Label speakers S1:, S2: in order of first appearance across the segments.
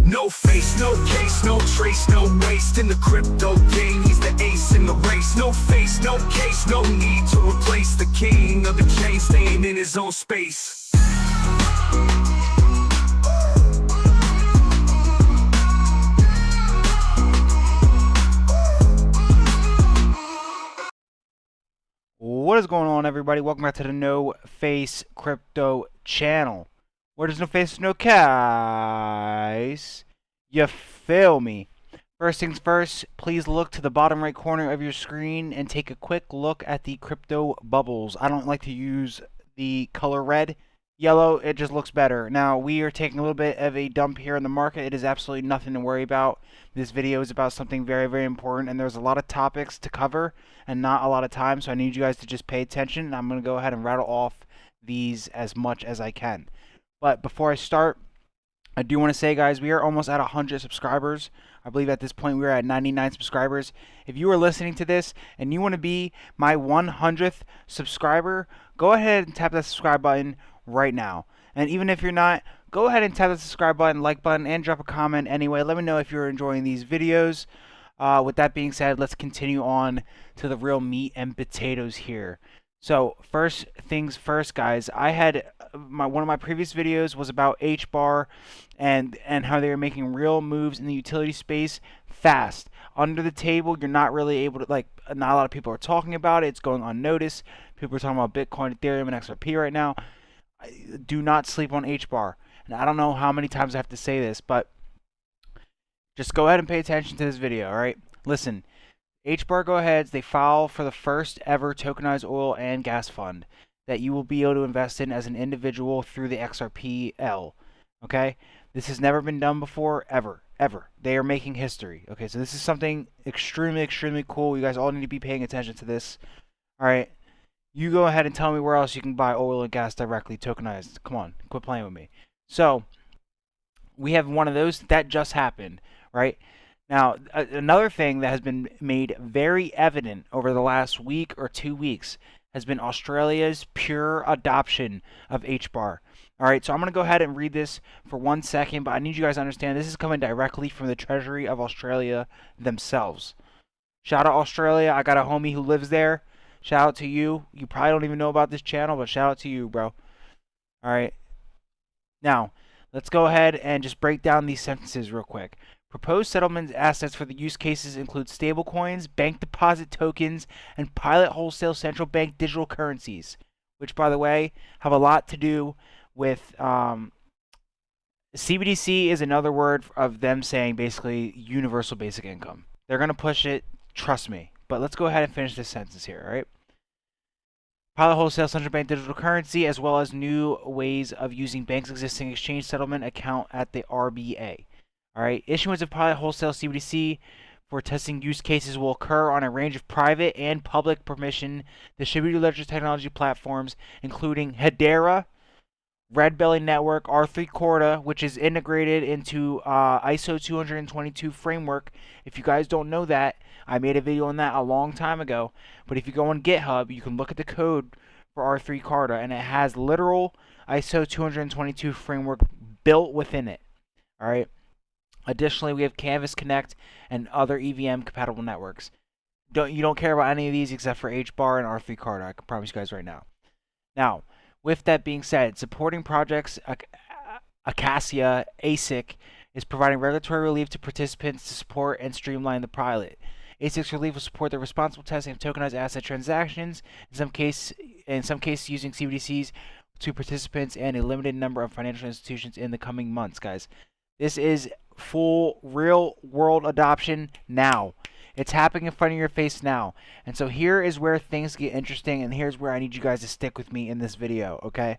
S1: No face, no case, no trace, no waste in the crypto game. He's the ace in the race. No face, no case, no need to replace the king of the chain, staying in his own space.
S2: What is going on, everybody? Welcome back to the No Face Crypto channel. Where there's no face, no case. You feel me? First things first, please look to the bottom right corner of your screen and take a quick look at the crypto bubbles. I don't like to use the color red. Yellow, it just looks better. Now, we are taking a little bit of a dump here in the market. It is absolutely nothing to worry about. This video is about something very, very important, and there's a lot of topics to cover and not a lot of time, so I need you guys to just pay attention, and I'm going to go ahead and rattle off these as much as I can. But before I start, I do want to say, guys, we are almost at 100 subscribers. I believe at this point we are at 99 subscribers. If you are listening to this and you want to be my 100th subscriber, go ahead and tap that subscribe button right now. And even if you're not, go ahead and tap the subscribe button, like button, and drop a comment anyway. Let me know if you're enjoying these videos. With that being said, let's continue on to the real meat and potatoes here. So first things first, guys, I had one of my previous videos was about Hbar and how they were making real moves in the utility space fast. Under the table, you're not really able to, not a lot of people are talking about it. It's going unnoticed. People are talking about Bitcoin, Ethereum, and XRP right now. Do not sleep on Hbar. And I don't know how many times I have to say this, but just go ahead and pay attention to this video, all right? Listen, Hbar go aheads, they file for the first ever tokenized oil and gas fund that you will be able to invest in as an individual through the XRPL, okay? This has never been done before, ever. They are making history, okay? So this is something extremely, extremely cool. You guys all need to be paying attention to this, all right? You go ahead and tell me where else you can buy oil and gas directly tokenized. Come on, quit playing with me. So we have one of those that just happened, right? Now, another thing that has been made very evident over the last week or 2 weeks has been Australia's pure adoption of Hbar. All right, so I'm going to go ahead and read this for 1 second, but I need you guys to understand this is coming directly from the Treasury of Australia themselves. Shout out Australia. I got a homie who lives there. Shout out to you. You probably don't even know about this channel, but shout out to you, bro. All right. Now, let's go ahead and just break down these sentences real quick. Proposed settlement assets for the use cases include stablecoins, bank deposit tokens, and pilot wholesale central bank digital currencies, which, by the way, have a lot to do with CBDC is another word of them saying basically universal basic income. They're going to push it, trust me. But let's go ahead and finish this sentence here, all right? Pilot wholesale central bank digital currency, as well as new ways of using banks' existing exchange settlement account at the RBA. All right, issuance of pilot wholesale CBDC for testing use cases will occur on a range of private and public permission distributed ledger technology platforms, including Hedera, Red Belly Network, R3 Corda, which is integrated into ISO 222 framework. If you guys don't know that, I made a video on that a long time ago. But if you go on GitHub, you can look at the code for R3 Corda, and it has literal ISO 222 framework built within it. All right. Additionally, we have Canvas Connect and other EVM compatible networks. You don't care about any of these except for Hbar and R3 Corda. I can promise you guys right now. Now, with that being said, supporting projects Acacia ASIC is providing regulatory relief to participants to support and streamline the pilot. ASIC's relief will support the responsible testing of tokenized asset transactions, in some cases using CBDCs to participants and a limited number of financial institutions in the coming months, guys. This is full real-world adoption now. It's happening in front of your face now. And so here is where things get interesting, and here's where I need you guys to stick with me in this video, okay?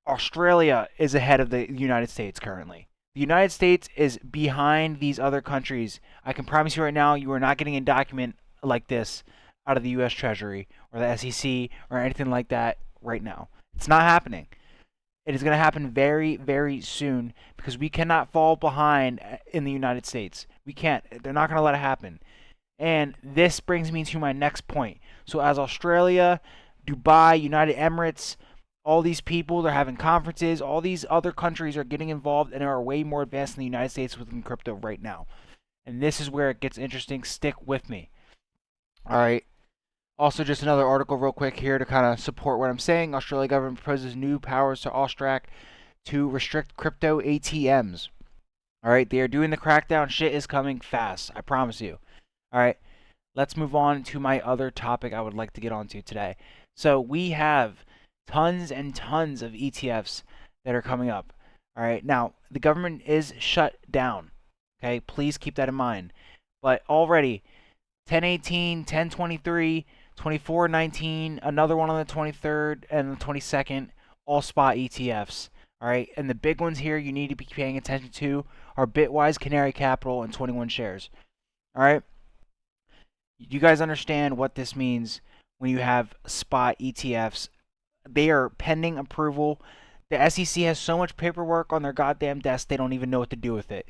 S2: Australia is ahead of the United States currently. The United States is behind these other countries. I can promise you right now, you are not getting a document like this out of the U.S. Treasury or the SEC or anything like that right now. It's not happening. It is going to happen very, very soon because we cannot fall behind in the United States. We can't. They're not going to let it happen. And this brings me to my next point. So as Australia, Dubai, United Emirates, All these people, they're having conferences. All these other countries are getting involved and are way more advanced than the United States within crypto right now. And this is where it gets interesting. Stick with me. All right. Also, just another article real quick here to kind of support what I'm saying. Australia government proposes new powers to Austrac to restrict crypto ATMs. All right. They are doing the crackdown. Shit is coming fast. I promise you. All right. Let's move on to my other topic I would like to get onto today. So we have tons and tons of ETFs that are coming up. All right. Now, the government is shut down. Okay. Please keep that in mind. But already, 1018, 1023, 2419, another one on the 23rd and the 22nd, all spot ETFs. All right. And the big ones here you need to be paying attention to are Bitwise, Canary Capital, and 21 shares. All right. You guys understand what this means when you have spot ETFs. They are pending approval. The SEC has so much paperwork on their goddamn desk, they don't even know what to do with it.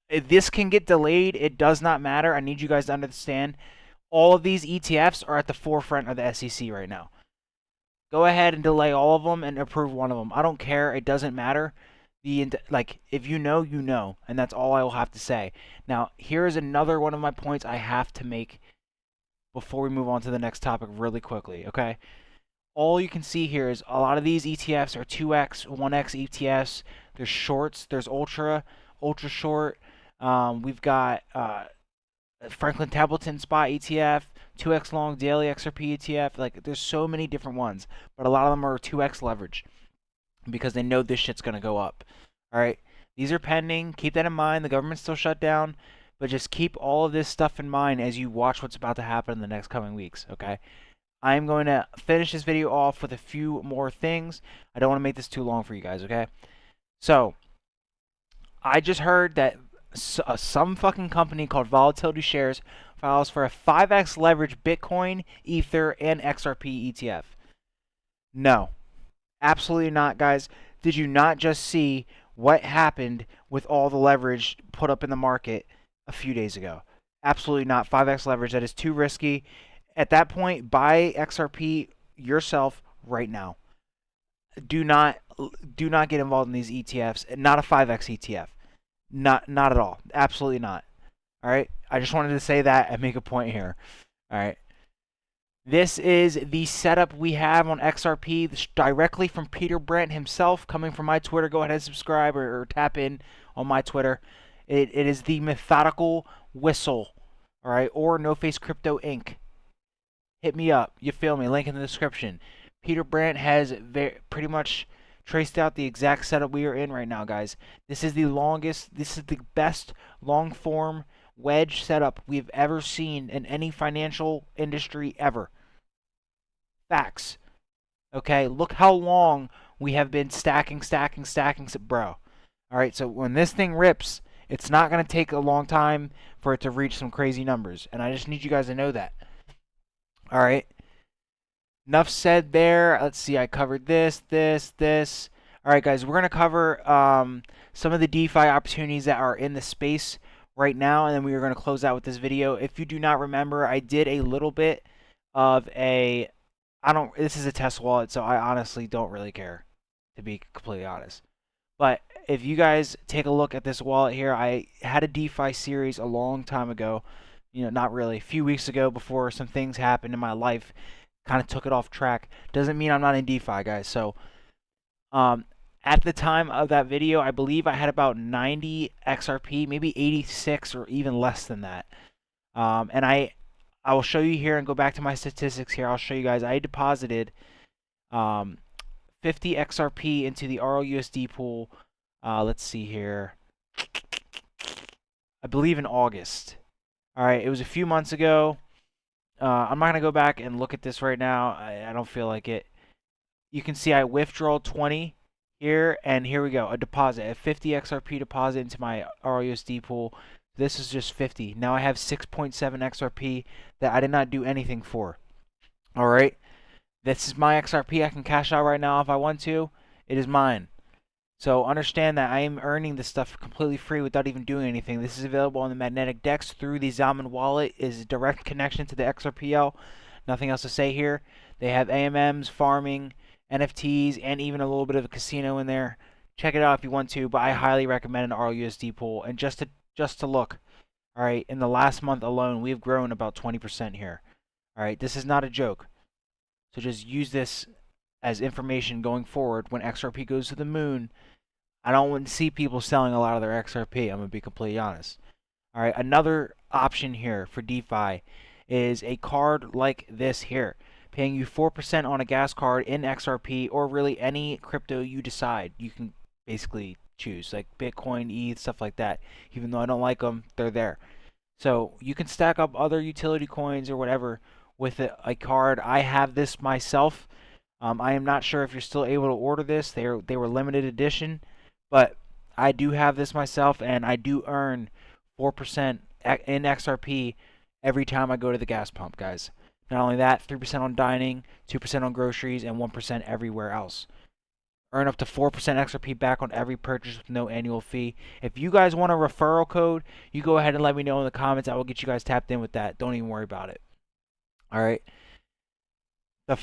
S2: If this can get delayed, it does not matter. I need you guys to understand. All of these ETFs are at the forefront of the SEC right now. Go ahead and delay all of them and approve one of them. I don't care. It doesn't matter. If you know, you know, and that's all I will have to say. Now, here's another one of my points I have to make before we move on to the next topic really quickly, okay? All you can see here is a lot of these ETFs are 2x, 1x ETFs. There's shorts, there's ultra short. We've got Franklin Templeton spot ETF, 2x long daily XRP ETF. Like, there's so many different ones, but a lot of them are 2x leverage because they know this shit's going to go up. All right. These are pending. Keep that in mind. The government's still shut down, but just keep all of this stuff in mind as you watch what's about to happen in the next coming weeks, okay? I'm going to finish this video off with a few more things. I don't want to make this too long for you guys, okay? So, I just heard that some fucking company called Volatility Shares files for a 5x leverage Bitcoin, Ether, and XRP ETF. No. Absolutely not, guys. Did you not just see what happened with all the leverage put up in the market a few days ago? Absolutely not. 5x leverage. That is too risky. At that point, buy XRP yourself right now. Do not get involved in these ETFs. Not a 5x ETF. Not at all. Absolutely not. All right. I just wanted to say that and make a point here. All right. This is the setup we have on XRP. This directly from Peter Brandt himself, coming from my Twitter. Go ahead and subscribe or tap in on my Twitter. It is the methodical whistle. All right. Or No Face Crypto Inc. Hit me up. You feel me? Link in the description. Peter Brandt has pretty much traced out the exact setup we are in right now, guys. This is the best long form wedge setup we've ever seen in any financial industry ever. Facts. Okay, look how long we have been stacking, bro. Alright, so when this thing rips, it's not going to take a long time for it to reach some crazy numbers. And I just need you guys to know that. Alright. Enough said there. Let's see, I covered this. Alright, guys, we're going to cover some of the DeFi opportunities that are in the space right now, and then we are going to close out with this video. If you do not remember, I did a little bit of this is a test wallet, so I honestly don't really care, to be completely honest. But if you guys take a look at this wallet here, I had a DeFi series a long time ago, not really, a few weeks ago before some things happened in my life, kind of took it off track. Doesn't mean I'm not in DeFi, guys. So, at the time of that video, I believe I had about 90 XRP, maybe 86 or even less than that. And I will show you here and go back to my statistics here. I'll show you guys. I deposited 50 XRP into the RLUSD pool. Let's see here. I believe in August. All right, it was a few months ago. I'm not going to go back and look at this right now. I don't feel like it. You can see I withdraw 20 here, and here we go, a deposit, a 50 XRP deposit into my RUSD pool. This is just 50. Now I have 6.7 XRP that I did not do anything for. All right, this is my XRP. I can cash out right now if I want to. It is mine. So understand that I am earning this stuff completely free without even doing anything. This is available on the magnetic DEX through the Zaman wallet. Is a direct connection to the XRPL. Nothing else to say here. They have AMMs, farming, NFTs, and even a little bit of a casino in there. Check it out if you want to, but I highly recommend an RUSD pool. And just to look, all right, in the last month alone, we've grown about 20% here. All right, this is not a joke. So just use this as information going forward. When XRP goes to the moon, I don't want to see people selling a lot of their XRP. I'm going to be completely honest. All right, another option here for DeFi is a card like this here, paying you 4% on a gas card in XRP or really any crypto you decide. You can basically choose, like Bitcoin, ETH, stuff like that. Even though I don't like them, they're there. So you can stack up other utility coins or whatever with a card. I have this myself. I am not sure if you're still able to order this. They were limited edition, but I do have this myself, and I do earn 4% in XRP every time I go to the gas pump, guys. Not only that, 3% on dining, 2% on groceries, and 1% everywhere else. Earn up to 4% XRP back on every purchase with no annual fee. If you guys want a referral code, you go ahead and let me know in the comments. I will get you guys tapped in with that. Don't even worry about it. All right. The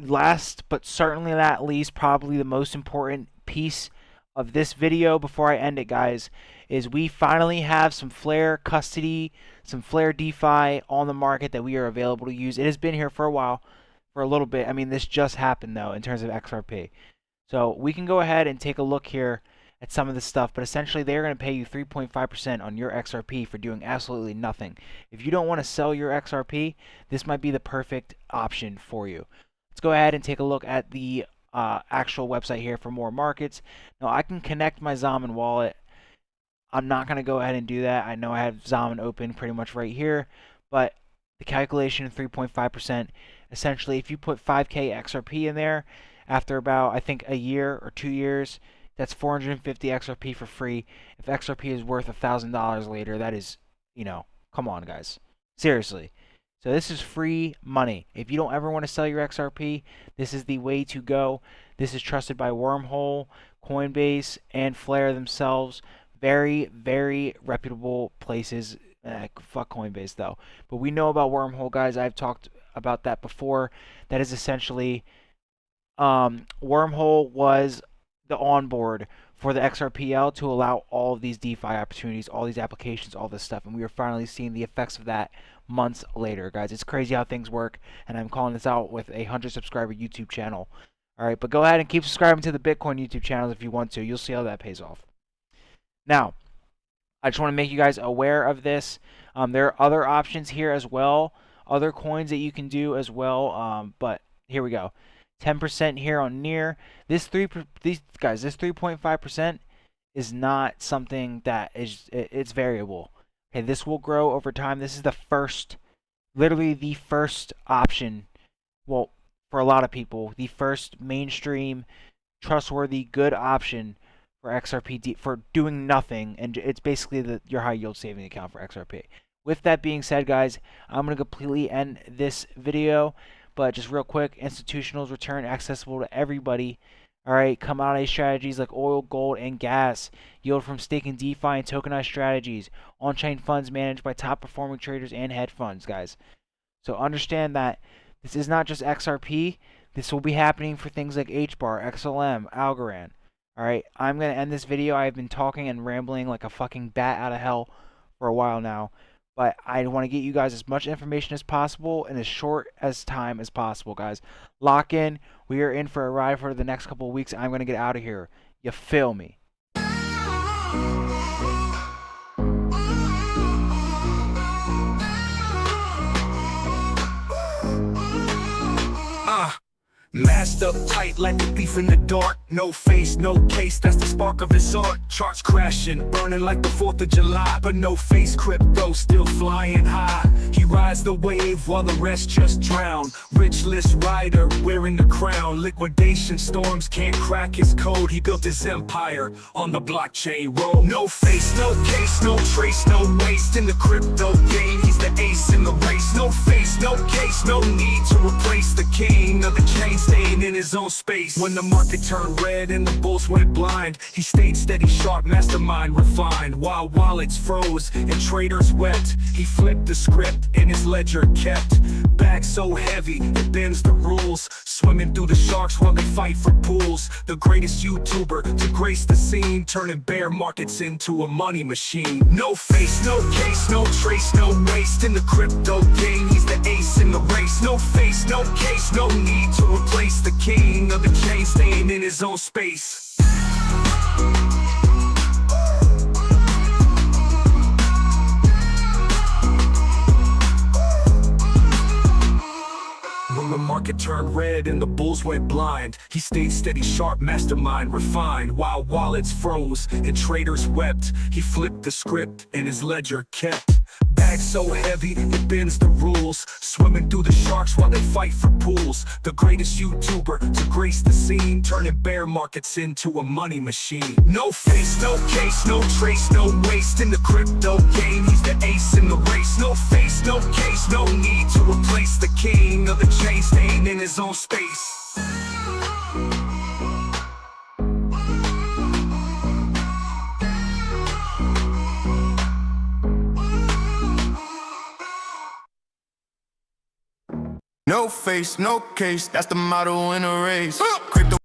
S2: last, but certainly not least, probably the most important piece of this video before I end it, guys, is we finally have some Flare custody, some Flare DeFi on the market that we are available to use. It has been here for a while, for a little bit. I mean, this just happened, though, in terms of XRP. So we can go ahead and take a look here at some of this stuff, but essentially they're going to pay you 3.5% on your XRP for doing absolutely nothing. If you don't want to sell your XRP, this might be the perfect option for you. Let's go ahead and take a look at the actual website here for more markets. Now I can connect my Zaman wallet. I'm not going to go ahead and do that. I know I have Zaman open pretty much right here, but the calculation of 3.5%, essentially if you put 5K XRP in there, after about, I think, a year or 2 years, that's 450 XRP for free. If XRP is worth $1,000 later, that is, you know, come on, guys. Seriously. So this is free money. If you don't ever want to sell your XRP, this is the way to go. This is trusted by Wormhole, Coinbase, and Flare themselves. Very, very reputable places. Fuck Coinbase, though. But we know about Wormhole, guys. I've talked about that before. That is essentially... Wormhole was the onboard for the XRPL to allow all of these DeFi opportunities, all these applications, all this stuff, and we are finally seeing the effects of that months later, guys. It's crazy how things work, and I'm calling this out with a 100 subscriber YouTube channel. All right, but go ahead and keep subscribing to the Bitcoin YouTube channel if you want to. You'll see how that pays off. Now, I just want to make you guys aware of this. There are other options here as well, other coins that you can do as well, but here we go. 10% here on near. This 3.5% is not something that is, it's variable. Okay, this will grow over time. This is the first, literally the first option, well, for a lot of people, the first mainstream, trustworthy, good option for XRP for doing nothing, and it's basically your high yield saving account for XRP. With that being said, guys, I'm going to completely end this video. But just real quick, institutionals return accessible to everybody. All right, commodity strategies like oil, gold, and gas. Yield from staking DeFi and tokenized strategies. On-chain funds managed by top-performing traders and hedge funds, guys. So understand that this is not just XRP. This will be happening for things like Hbar, XLM, Algorand. All right, I'm going to end this video. I've been talking and rambling like a fucking bat out of hell for a while now. But I want to get you guys as much information as possible in as short as time as possible, guys. Lock in. We are in for a ride for the next couple of weeks. I'm going to get out of here. You feel me?
S1: Masked up tight like a thief in the dark. No face, no case, that's the spark of his art. Charts crashing, burning like the 4th of July. But no face, crypto still flying high. He rides the wave while the rest just drown. Rich list rider, wearing the crown. Liquidation storms can't crack his code. He built his empire on the blockchain road. No face, no case, no trace, no waste. In the crypto game, he's the ace in the race. No face, no case, no need to replace the king of the chain. staying in his own space. When the market turned red and the bulls went blind, he stayed steady, sharp, mastermind, refined. While wallets froze and traders wept, he flipped the script and his ledger kept. Bag so heavy, it bends the rules, swimming through the sharks while they fight for pools. The greatest YouTuber to grace the scene, turning bear markets into a money machine. No face, no case, no trace, no waste in the crypto game. He's the ace in the race. No face, no case, no need to replace the king of the chain, staying in his own space. When the market turned red and the bulls went blind, he stayed steady, sharp, mastermind, refined. While wallets froze and traders wept, he flipped the script and his ledger kept. Bag so heavy, it bends the rules, swimming through the sharks while they fight for pools. The greatest YouTuber to grace the scene, turning bear markets into a money machine. No face, no case, no trace, no waste in the crypto game. He's the ace in the race. No face, no case, no need to replace the king of the chain, staying in his own space.
S3: No face, no case, that's the motto in a race. Crypto